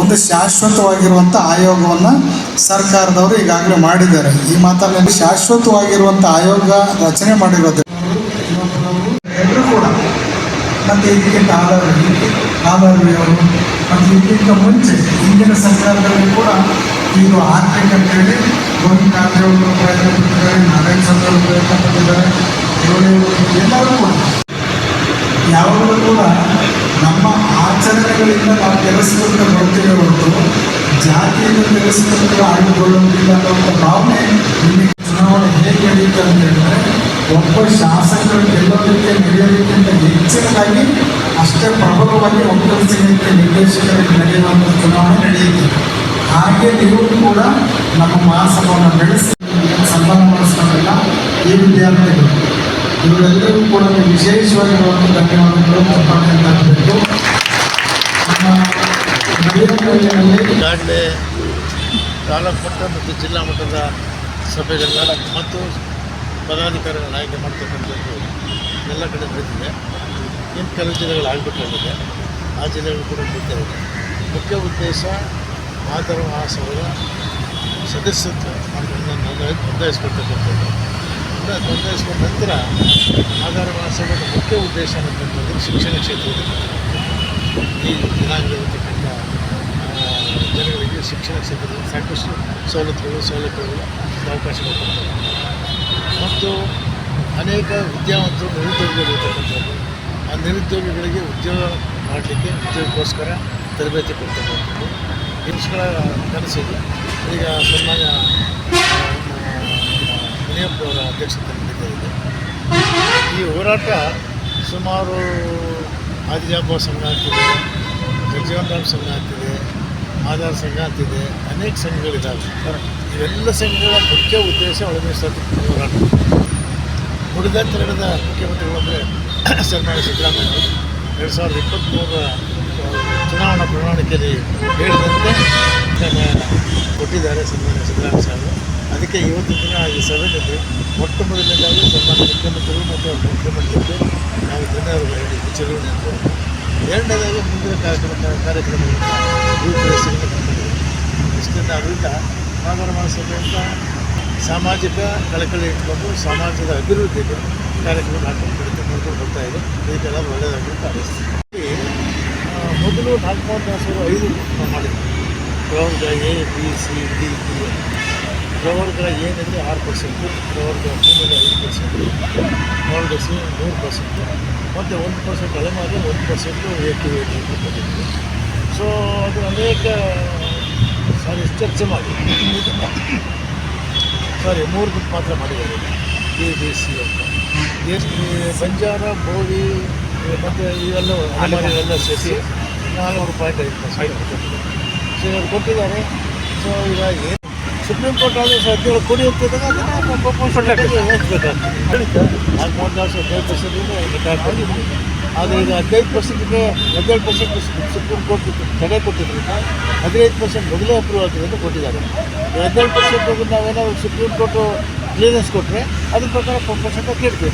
ಒಂದು ಶಾಶ್ವತವಾಗಿರುವಂಥ ಆಯೋಗವನ್ನು ಸರ್ಕಾರದವರು ಈಗಾಗಲೇ ಮಾಡಿದ್ದಾರೆ. ಈ ಮಾತಲ್ಲಿ ಶಾಶ್ವತವಾಗಿರುವಂಥ ಆಯೋಗ ರಚನೆ ಮಾಡಿರೋದು ಎಲ್ಲರೂ ಕೂಡ ಮತ್ತು ಇದಕ್ಕಿಂತ ಆಧಾರವಿಯವರು ಮತ್ತು ಇದಕ್ಕಿಂತ ಮುಂಚೆ ಹಿಂದಿನ ಸರ್ಕಾರದಲ್ಲಿ ಕೂಡ ಇದು ಆಗ್ಬೇಕು ಅಂತೇಳಿ ಗೋವಿಂದ ಕಾರಜೋಳರು ಪ್ರಯತ್ನ ಪಟ್ಟಿದ್ದಾರೆ, ನಾರಾಯಣ ಸ್ವಾಮಿಯವರು ಪ್ರಯತ್ನ ಪಟ್ಟಿದ್ದಾರೆ, ಎಲ್ಲರೂ ಕೂಡ ಯಾವಾಗಲೂ ಕೂಡ ನಮ್ಮ ಆಚರಣೆಗಳಿಂದ ನಾವು ಕೆಲಸದಿಂದ ಬರ್ತೀವಿ ಹೊರತು ಜಾತಿಯಿಂದ ಕೆಲಸದಿಂದ ಆಯ್ದುಕೊಳ್ಳುವುದಿಲ್ಲ ಅನ್ನುವಂಥ ಭಾವನೆ ಇಲ್ಲಿ ಚುನಾವಣೆ ಹೇಗೆ ನಡೆಯುತ್ತೆ ಅಂತ ಹೇಳಿದ್ರೆ ಒಬ್ಬ ಶಾಸಕರು ಗೆಲ್ಲೋದಕ್ಕೆ ನಡೆಯೋದಕ್ಕಿಂತ ಹೆಚ್ಚಿನದಾಗಿ ಅಷ್ಟೇ ಪ್ರಬಲವಾಗಿ ಒಕ್ಕಲಿಸಲಿಕ್ಕೆ ನಿರ್ದೇಶಕರಿಗೆ ನಡೆಯುವಂಥ ಚುನಾವಣೆ ನಡೆಯುತ್ತೆ. ಹಾಗೆ ನೀವು ಕೂಡ ನಮ್ಮ ಮಹಾಸಭಾವನ್ನು ಬೆಳೆಸಿ ಸನ್ಮಾನ ಮಾಡಿಸ್ಕೊಂಡೆಲ್ಲ ಈ ವಿದ್ಯಾರ್ಥಿಗಳು ಇವರೆಲ್ಲರಿಗೂ ಕೂಡ ವಿಶೇಷವಾಗಿರುವಂಥ ಧನ್ಯವಾದಗಳು ತಪ್ಪಾಗಿ ಆಗಬೇಕು. ಈಗಾಗಲೇ ತಾಲೂಕು ಮಟ್ಟ ಮತ್ತು ಜಿಲ್ಲಾ ಮಟ್ಟದ ಸಭೆಗಳ ಮತ್ತು ಪದಾಧಿಕಾರಿಗಳ ಆಯ್ಕೆ ಮಾಡ್ತಕ್ಕಂಥದ್ದು ಎಲ್ಲ ಕಡೆ ನಡೀತಿದೆ. ಇನ್ನು ಕೆಲವು ಜಿಲ್ಲೆಗಳು ಆಗಬೇಕಾಗಿದೆ, ಆ ಜಿಲ್ಲೆಗಳು ಕೂಡ ನಡೀತಾ ಇದೆ. ಮುಖ್ಯ ಉದ್ದೇಶ ಆಧಾರ ಮಹಾಸಭೆಯ ಸದಸ್ಯತ್ವ ನೋಂದಾಯಿಸ್ಕೊಳ್ತಕ್ಕಂಥದ್ದು. ನೋಂದಾಯಿಸ್ಕೊಂಡ ನಂತರ ಆಧಾರ ಮಹಾಸಭೆಯ ಮುಖ್ಯ ಉದ್ದೇಶ ಅನ್ನತಕ್ಕಂಥದ್ದು ಶಿಕ್ಷಣ ಕ್ಷೇತ್ರದಲ್ಲಿ ಈ ಜನಾಂಗದಲ್ಲಿರ್ತಕ್ಕಂಥ ಜನಗಳಿಗೆ ಶಿಕ್ಷಣ ಕ್ಷೇತ್ರದಲ್ಲಿ ಸಾಕಷ್ಟು ಸೌಲಭ್ಯಗಳು ಅವಕಾಶಗಳು ಕೊಡ್ತಾರೆ. ಮತ್ತು ಅನೇಕ ವಿದ್ಯಾವಂತರು ನಿರುದ್ಯೋಗಿಗಳಿರ್ತಕ್ಕಂಥದ್ದು, ಆ ನಿರುದ್ಯೋಗಿಗಳಿಗೆ ಉದ್ಯೋಗ ಮಾಡಲಿಕ್ಕೆ ಉದ್ಯೋಗಕ್ಕೋಸ್ಕರ ತರಬೇತಿ ಕೊಡ್ತಕ್ಕಂಥದ್ದು ಇವುಗಳ ಕನಸಿದೆ. ಈಗ ಸನ್ಮಾನ್ಯ ಮುನಿಯಪ್ಪನವರ ಅಧ್ಯಕ್ಷತೆಯಲ್ಲಿ ನಡೀತಾ ಇದೆ. ಈ ಹೋರಾಟ ಸುಮಾರು ಆದಿಜಾಂಬವ ಸಂಘ ಅಂತಿದೆ, ಜಗಜೀವನ್ ರಾಮ್ ಸಂಘ ಅಂತಿದೆ, ಆಧಾರ ಸಂಘ ಅಂತಿದೆ, ಅನೇಕ ಸಂಘಗಳಿದ್ದಾವೆ. ಇವೆಲ್ಲ ಸಂಘಗಳ ಮುಖ್ಯ ಉದ್ದೇಶ ಒಳಮೀಸಲಾತಿ ಹೋರಾಟ. ನುಡಿದಂತೆ ನಡೆದ ಮುಖ್ಯಮಂತ್ರಿಗಳು ಅಂದರೆ ಸನ್ಮಾನ್ಯ ಸಿದ್ದರಾಮಯ್ಯ 2023 ಚುನಾವಣಾ ಪ್ರಣಾಳಿಕೆಯಲ್ಲಿ ಹೇಳಿದಂತೆ ಕೊಟ್ಟಿದ್ದಾರೆ ಸನ್ಮಾನ್ಯ ಸಿದ್ದರಾಮಯ್ಯ ಸಾಹೇಬರು. ಅದಕ್ಕೆ ಇವತ್ತಿನ ದಿನ ಈ ಸಭೆಯಲ್ಲಿ ಮೊಟ್ಟ ಮೊದಲನೇದಾಗಿ ಸನ್ಮಾನ್ಯ ಮುಖ್ಯಮಂತ್ರಿಗಳು ಮತ್ತು ಮುಖ್ಯಮಂತ್ರಿಗೆ ನಾವು ಧನ್ಯವಾದಗಳು ಹೇಳಿ ಚುನಾವಣೆ ಅಂತ. ಎರಡನೇದಾಗಿ ಮುಂದಿನ ಕಾರ್ಯಕ್ರಮಗಳನ್ನು ರೂಪುರೇಷೆಗಳನ್ನು ಕಂಡಿದ್ದೀವಿ. ಇಷ್ಟನ್ನು ಅದರಿಂದ ಆಧಾರ ಮಹಾಸಭೆಯಿಂದ ಸಾಮಾಜಿಕ ಕಳಕಳಿ ಇಟ್ಕೊಂಡು ಸಮಾಜದ ಅಭಿವೃದ್ಧಿಗೆ ಕಾರ್ಯಕ್ರಮ ಮಾಡ್ಕೊಂಡು ಬರ್ತಾ ಇದೆ. ಇದಕ್ಕೆಲ್ಲ ಒಳ್ಳೆಯದಾಗಿ ಕಾಣಿಸ್ತೀವಿ. ಮೊದಲು 4,500 ಮಾಡಿದ್ವಿ. ಪ್ರವರ್ಗ A, B, C, D, E. ಪ್ರವರ್ಗ ಏನಿದೆ 6%, ಪ್ರವರ್ಗ ಭೂಮಿಯಲ್ಲಿ 5%, ಪ್ರವರ್ಗ C 3%, ಮತ್ತು 1% ಅಲೆಮಾರಿ, 1% AQAD ಕೊಟ್ಟಿದ್ವಿ. ಸೊ ಅದು ಅನೇಕ ಚರ್ಚೆ ಮಾಡಿ 3 ಗುಂಪು ಮಾತ್ರ ಮಾಡಿದ್ದಾರೆ. A, B, C ಅಂತ ಬಂಜಾರ, ಬೋವಿ ಮತ್ತು ಇವೆಲ್ಲ ಅಲೆಮಾರಿವೆಲ್ಲ ಸೇರಿಸಿ 4.5% ಸೊ ಇವರು ಕೊಟ್ಟಿದ್ದಾರೆ. ಸೊ ಈಗ ಏನು ಸುಪ್ರೀಂ ಕೋರ್ಟ್ ಆದೇಶ 17 ಕೊಡಿ ಹೋಗ್ತಿದ್ದಾಗ ಅದನ್ನು ಹೋಗ್ಬೇಕಾಗ್ತದೆ. 4,15% ಆದರೆ ಈಗ 15%ಗೆ 17% ಸುಪ್ರೀಂ ಕೋರ್ಟ್ ತಡೆ ಕೊಟ್ಟಿದ್ದರಿಂದ 15% ಮೊದಲೇ ಅಪ್ರೂವ್ ಆಗ್ತದೆ ಅಂತ ಕೊಟ್ಟಿದ್ದಾರೆ. 17% ನಾವೇನಾದ್ರು ಸುಪ್ರೀಂ ಕೋರ್ಟು ಕ್ಲಿಯರೆನ್ಸ್ ಕೊಟ್ಟರೆ ಅದ್ರ ಪ್ರಕಾರ 4% ಕೇಳ್ತೀವಿ.